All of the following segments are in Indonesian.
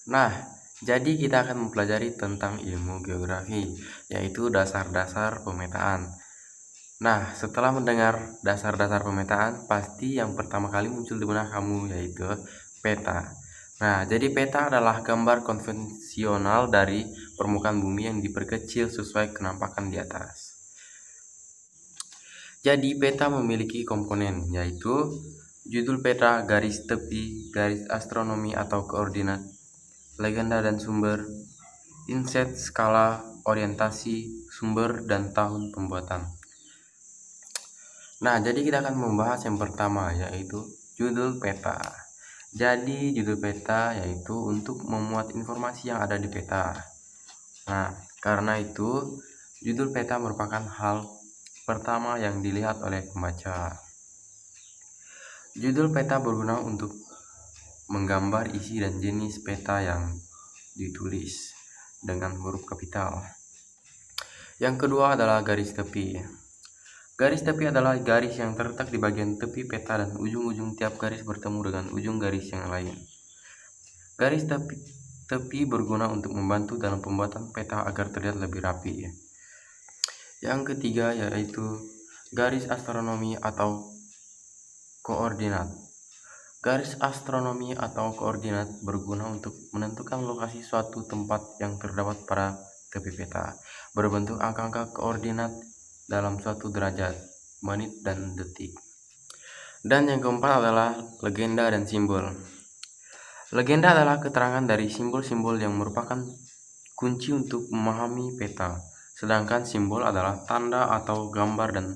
Nah, jadi kita akan mempelajari tentang ilmu geografi, yaitu dasar-dasar pemetaan. Nah, setelah mendengar dasar-dasar pemetaan, pasti yang pertama kali muncul di benak kamu yaitu peta. Nah, jadi peta adalah gambar konvensional dari permukaan bumi yang diperkecil sesuai kenampakan di atas. Jadi peta memiliki komponen yaitu judul peta, garis tepi, garis astronomi atau koordinat, legenda dan sumber, inset, skala, orientasi, sumber, dan tahun pembuatan. Nah, jadi kita akan membahas yang pertama yaitu judul peta. Jadi judul peta yaitu untuk memuat informasi yang ada di peta. Nah, karena itu judul peta merupakan hal pertama yang dilihat oleh pembaca. Judul peta berguna untuk menggambar isi dan jenis peta yang ditulis dengan huruf kapital. Yang kedua adalah garis tepi. Garis tepi adalah garis yang terletak di bagian tepi peta dan ujung-ujung tiap garis bertemu dengan ujung garis yang lain. Garis tepi berguna untuk membantu dalam pembuatan peta agar terlihat lebih rapi. Yang ketiga yaitu garis astronomi atau koordinat. Garis astronomi atau koordinat berguna untuk menentukan lokasi suatu tempat yang terdapat pada tepi peta, berbentuk angka-angka koordinat dalam suatu derajat, menit, dan detik. Dan yang keempat adalah legenda dan simbol. Legenda adalah keterangan dari simbol-simbol yang merupakan kunci untuk memahami peta, sedangkan simbol adalah tanda atau gambar dan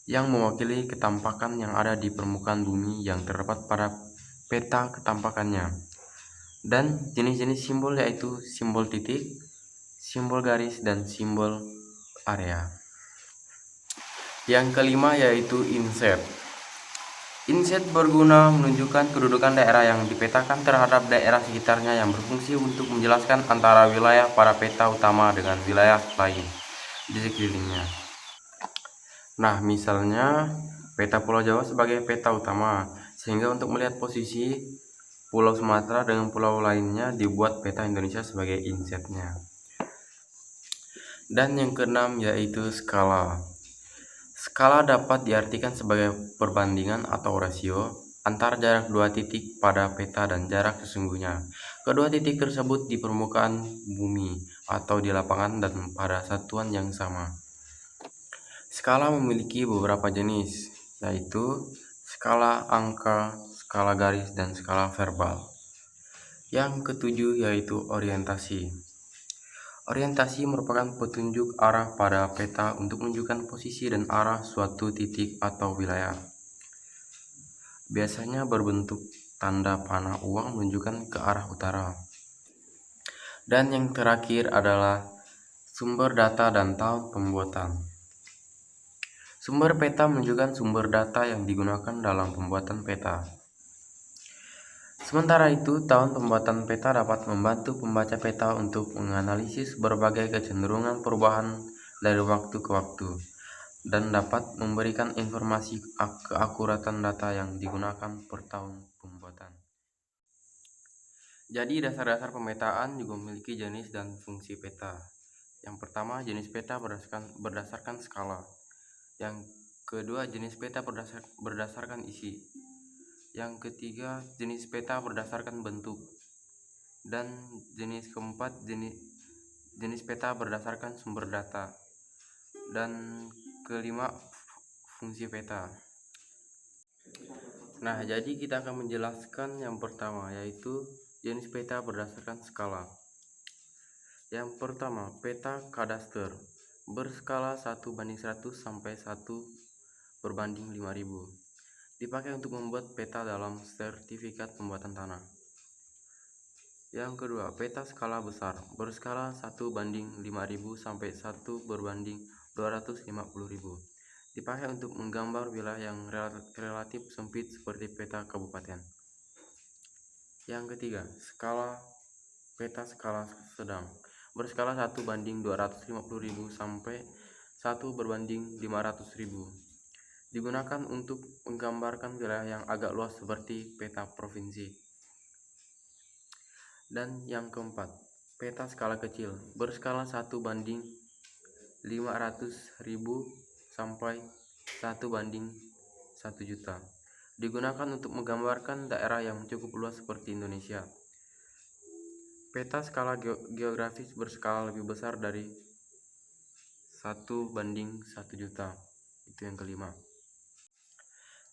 yang mewakili ketampakan yang ada di permukaan bumi yang terdapat pada peta ketampakannya. Dan jenis-jenis simbol yaitu simbol titik, simbol garis, dan simbol area. Yang kelima yaitu inset. Inset berguna menunjukkan kedudukan daerah yang dipetakan terhadap daerah sekitarnya yang berfungsi untuk menjelaskan antara wilayah pada peta utama dengan wilayah lain di sekelilingnya. Nah, misalnya peta Pulau Jawa sebagai peta utama, sehingga untuk melihat posisi Pulau Sumatera dengan pulau lainnya dibuat peta Indonesia sebagai insetnya. Dan yang keenam yaitu skala. Skala dapat diartikan sebagai perbandingan atau rasio antara jarak dua titik pada peta dan jarak sesungguhnya. Kedua titik tersebut di permukaan bumi atau di lapangan dan pada satuan yang sama. Skala memiliki beberapa jenis, yaitu skala angka, skala garis, dan skala verbal. Yang ketujuh yaitu orientasi. Orientasi merupakan petunjuk arah pada peta untuk menunjukkan posisi dan arah suatu titik atau wilayah. Biasanya berbentuk tanda panah uang menunjukkan ke arah utara. Dan yang terakhir adalah sumber data dan tahun pembuatan. Sumber peta menunjukkan sumber data yang digunakan dalam pembuatan peta. Sementara itu, tahun pembuatan peta dapat membantu pembaca peta untuk menganalisis berbagai kecenderungan perubahan dari waktu ke waktu dan dapat memberikan informasi keakuratan data yang digunakan per tahun pembuatan. Jadi dasar-dasar pemetaan juga memiliki jenis dan fungsi peta. Yang pertama, jenis peta berdasarkan skala. Yang kedua, jenis peta berdasarkan isi. Yang ketiga, jenis peta berdasarkan bentuk. Dan jenis keempat, jenis peta berdasarkan sumber data. Dan kelima, fungsi peta. Nah, jadi kita akan menjelaskan yang pertama, yaitu jenis peta berdasarkan skala. Yang pertama, peta kadaster berskala 1:100 sampai 1:5000. Dipakai untuk membuat peta dalam sertifikat pembuatan tanah. Yang kedua, peta skala besar berskala 1:5000 sampai 1:250.000. Dipakai untuk menggambar wilayah yang relatif sempit seperti peta kabupaten. Yang ketiga, peta skala sedang berskala 1:250.000 sampai 1:500.000. Digunakan untuk menggambarkan wilayah yang agak luas seperti peta provinsi. Dan yang keempat, peta skala kecil berskala 1/500.000 sampai 1/1 juta. Digunakan untuk menggambarkan daerah yang cukup luas seperti Indonesia. Peta skala geografis berskala lebih besar dari 1/1 juta. Itu yang kelima.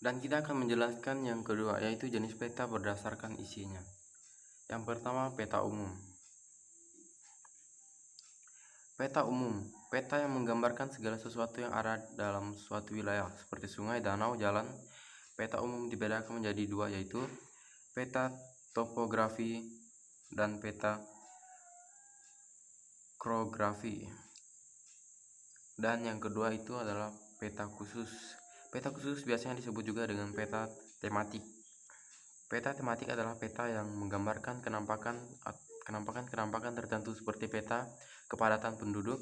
Dan kita akan menjelaskan yang kedua, yaitu jenis peta berdasarkan isinya. Yang pertama, peta umum. Peta umum, peta yang menggambarkan segala sesuatu yang ada dalam suatu wilayah, seperti sungai, danau, jalan. Peta umum dibedakan menjadi dua, yaitu peta topografi dan peta krografi. Dan yang kedua itu adalah peta khusus. Peta khusus biasanya disebut juga dengan peta tematik. Peta tematik adalah peta yang menggambarkan kenampakan tertentu seperti peta kepadatan penduduk,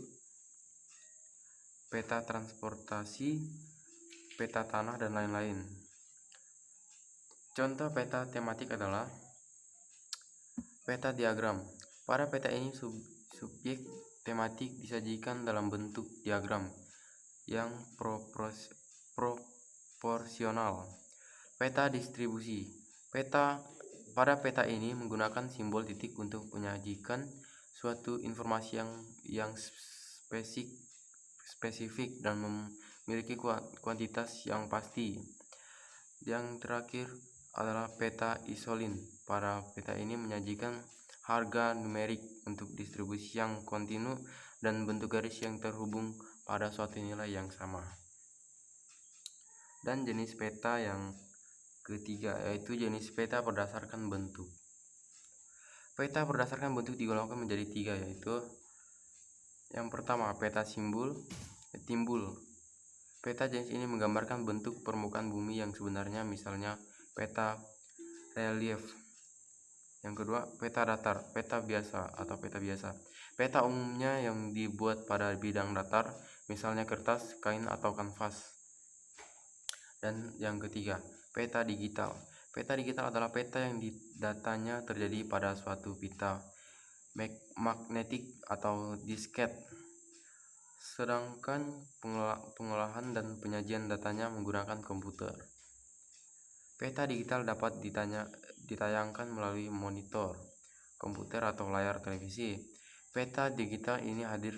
peta transportasi, peta tanah, dan lain-lain. Contoh peta tematik adalah peta diagram. Pada peta ini subjek tematik disajikan dalam bentuk diagram yang proporsional. Peta distribusi. Pada peta ini menggunakan simbol titik untuk menyajikan suatu informasi yang spesifik dan memiliki kuantitas yang pasti. Yang terakhir adalah peta isolin. Pada peta ini menyajikan harga numerik untuk distribusi yang kontinu dan bentuk garis yang terhubung pada suatu nilai yang sama. Dan jenis peta yang ketiga, yaitu jenis peta berdasarkan bentuk. Peta berdasarkan bentuk digolongkan menjadi tiga, yaitu yang pertama, peta timbul. Peta jenis ini menggambarkan bentuk permukaan bumi yang sebenarnya, misalnya peta relief. Yang kedua, peta datar, peta biasa. Peta umumnya yang dibuat pada bidang datar, misalnya kertas, kain, atau kanvas. Dan yang ketiga, peta digital. Peta digital adalah peta yang datanya terjadi pada suatu pita magnetik atau disket, sedangkan pengolahan dan penyajian datanya menggunakan komputer. Peta digital dapat ditayangkan melalui monitor komputer atau layar televisi. Peta digital ini hadir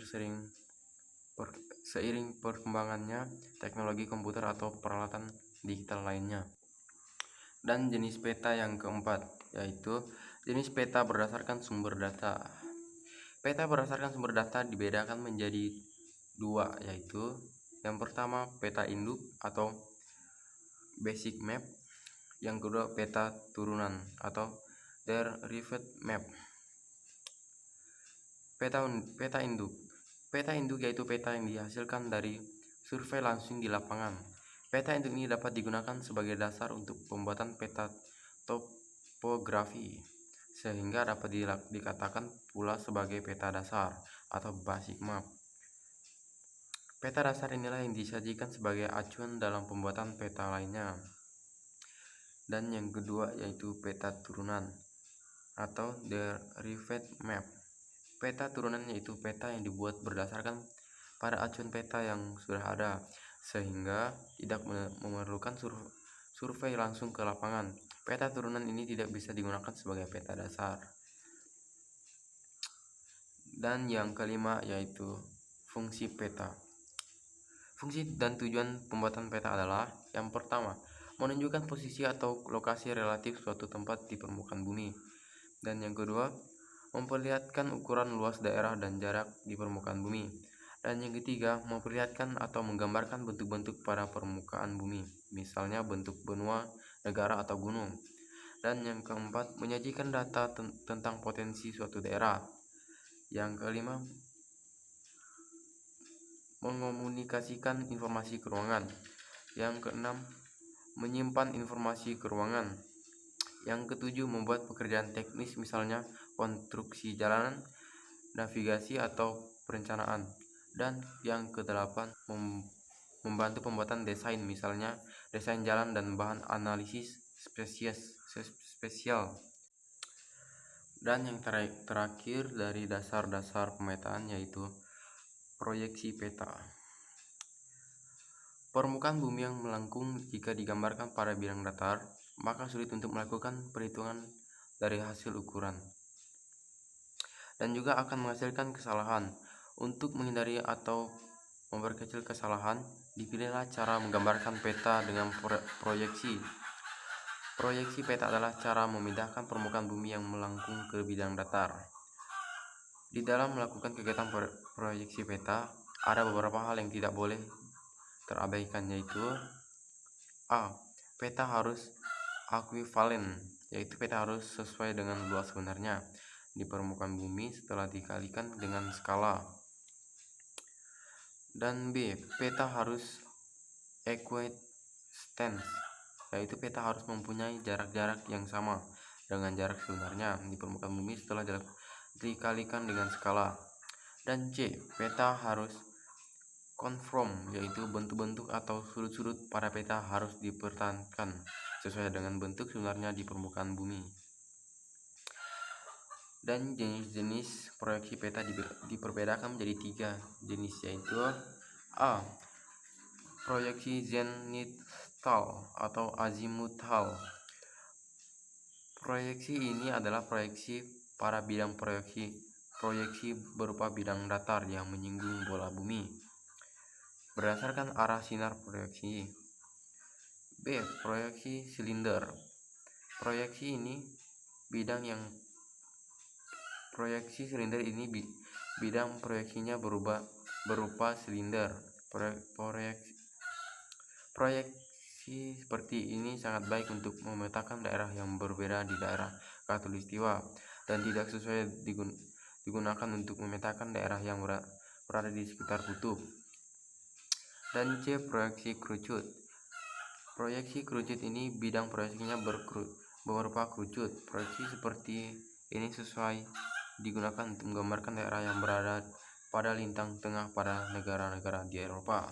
seiring perkembangannya teknologi komputer atau peralatan digital lainnya. Dan jenis peta yang keempat, yaitu jenis peta berdasarkan sumber data. Peta berdasarkan sumber data dibedakan menjadi dua, yaitu yang pertama, peta induk atau basic map. Yang kedua, peta turunan atau derived map. Peta induk. Peta induk yaitu peta yang dihasilkan dari survei langsung di lapangan. Peta induk ini dapat digunakan sebagai dasar untuk pembuatan peta topografi, sehingga dapat dikatakan pula sebagai peta dasar atau basic map. Peta dasar inilah yang disajikan sebagai acuan dalam pembuatan peta lainnya. Dan yang kedua yaitu peta turunan atau derived map. Peta turunan yaitu peta yang dibuat berdasarkan pada acuan peta yang sudah ada, sehingga tidak memerlukan survei langsung ke lapangan. Peta turunan ini tidak bisa digunakan sebagai peta dasar. Dan yang kelima yaitu fungsi peta. Fungsi dan tujuan pembuatan peta adalah yang pertama, menunjukkan posisi atau lokasi relatif suatu tempat di permukaan bumi. Dan yang kedua, memperlihatkan ukuran luas daerah dan jarak di permukaan bumi. Dan yang ketiga, memperlihatkan atau menggambarkan bentuk-bentuk pada permukaan bumi, misalnya bentuk benua, negara, atau gunung. Dan yang keempat, menyajikan data tentang potensi suatu daerah. Yang kelima, mengomunikasikan informasi ke ruangan. Yang keenam, menyimpan informasi ke ruangan. Yang ketujuh, membuat pekerjaan teknis, misalnya konstruksi jalanan, navigasi, atau perencanaan. Dan yang kedelapan, membantu pembuatan desain, misalnya desain jalan dan bahan analisis spesial. Dan yang terakhir dari dasar-dasar pemetaan yaitu proyeksi peta. Permukaan bumi yang melengkung jika digambarkan pada bidang datar, maka sulit untuk melakukan perhitungan dari hasil ukuran. Dan juga akan menghasilkan kesalahan. Untuk menghindari atau memperkecil kesalahan, dipilihlah cara menggambarkan peta dengan proyeksi. Proyeksi peta adalah cara memindahkan permukaan bumi yang melengkung ke bidang datar. Di dalam melakukan kegiatan proyeksi peta, ada beberapa hal yang tidak boleh terabaikan, yaitu A. Peta harus akuivalen, yaitu peta harus sesuai dengan luas sebenarnya di permukaan bumi setelah dikalikan dengan skala. Dan B. Peta harus equidistance, yaitu peta harus mempunyai jarak-jarak yang sama dengan jarak sebenarnya di permukaan bumi setelah dikalikan dengan skala. Dan C. Peta harus conform, yaitu bentuk-bentuk atau sudut-sudut pada peta harus dipertahankan sesuai dengan bentuk sebenarnya di permukaan bumi. Dan jenis-jenis proyeksi peta diperbedakan menjadi 3 jenis, yaitu A. Proyeksi zenithal atau azimuthal. Proyeksi ini adalah proyeksi pada bidang proyeksi berupa bidang datar yang menyinggung bola bumi berdasarkan arah sinar proyeksi. B. Proyeksi silinder. Proyeksi silinder ini bidang proyeksinya berupa silinder. Proyeksi seperti ini sangat baik untuk memetakan daerah yang berbeda di daerah khatulistiwa dan tidak sesuai digunakan untuk memetakan daerah yang berada di sekitar kutub. Dan C. Proyeksi kerucut. Proyeksi kerucut ini bidang proyeksinya berupa kerucut. Proyeksi seperti ini sesuai digunakan untuk menggambarkan daerah yang berada pada lintang tengah pada negara-negara di Eropa.